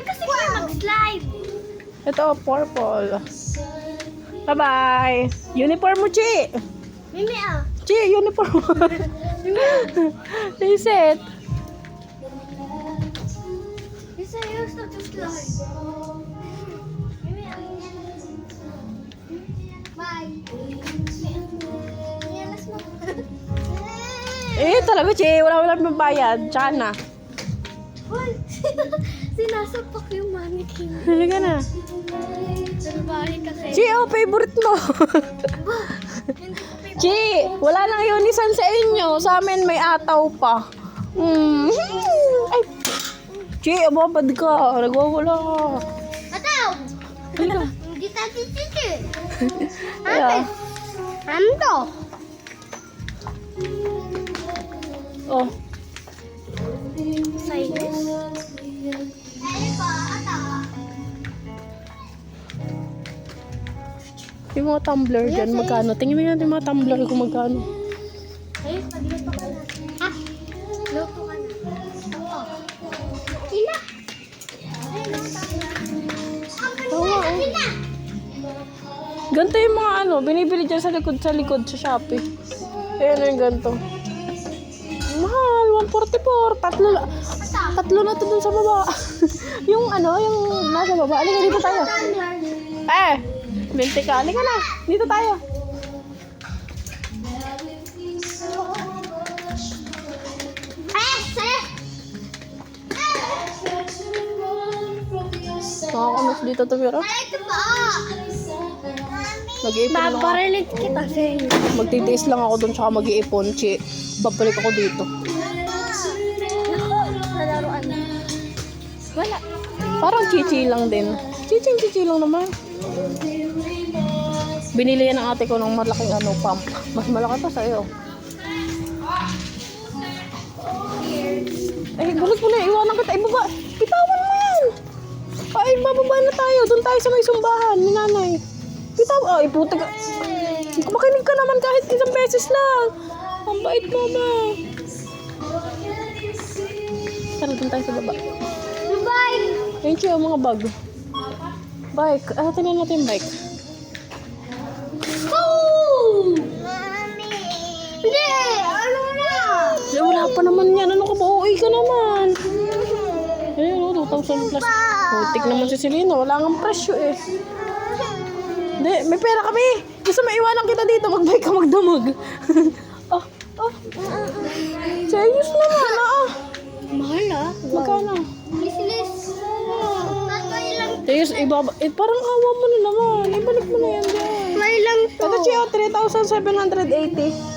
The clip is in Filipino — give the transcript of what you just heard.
Kasi kayo mag-slide. Ito, purple. Bye-bye. Uniform mo, Chi. Mimi ah. Chi, uniform mo. Reset. Isa yung stop to slide. Mimi ah. Bye. Yamas mo. Talaga, Chi. Wala mabayad. Tsaka na. Hoy! Sinasapak yung mannequin. Halika na. Pero bakit kasi? Chi, favorite mo. Hindi ko favorite. Chi, wala nang unisan sa inyo. Sa amin may ataw pa. Ay. Chi, ababad ka. Nagwawala ka. Ataw! Halika. Hindi tayo titi. Yeah. Ano to? Oh. Sinus? Ay pa, ataw. Yung mga tumbler dyan, magkano? Tingin mo yan yung mga tumbler kung magkano. Ay, pagluto ka na. Ha? Luto ka na. Oo. Sina? Ay, luto ka na. Oo, Sina? Ganito yung mga binibili dyan sa likod sa Shopee. Ayan yung ganito. Mahal, 144. Tatlo na to dun sa baba. yung nasa baba. Alika, dito tayo. Eh, 20 ka. Alika na. Dito tayo. Nakakamiss dito tumira. Ito pa. Mag-iipon lang ako. Paparilit kita sa'yo. Magtitiis lang ako dun tsaka mag-iipon. Chi, babalik ako dito. Nalaruan na. Wala. Parang chichi lang din. Chichi lang naman. Binili yan ng ate ko ng malaking pump. Mas malaki pa sa'yo. Ay, balik mo na. Iwanan kita. Ibaba. Bitawan mo yan. Ay, bababa na tayo. Doon tayo sa may sumbahan ni nanay. Bitawan. Ay, puta ka. Makinig ka naman kahit isang beses lang. Ang bait mo, ma. Tara, doon tayo sa baba. Bye! Ayun siya, mga bag. Bike. Tingnan natin yung bike. Oh! Mami! Hindi! Ano na? Eh, wala pa naman yan. Ano ka ba? Uy ka naman. Ayun, 2,000 plus. Hultik naman si Selena. Wala nga presyo eh. Hindi, may pera kami. Gusto maiwanan kita dito. Mag-bike ka magdamag. Serious naman, Mahal ah. Magkano? Business. Tatay lang. Serious, parang awa mo na naman. Ibalik mo na yan dyan. May lang to. Ito siya, 3,780.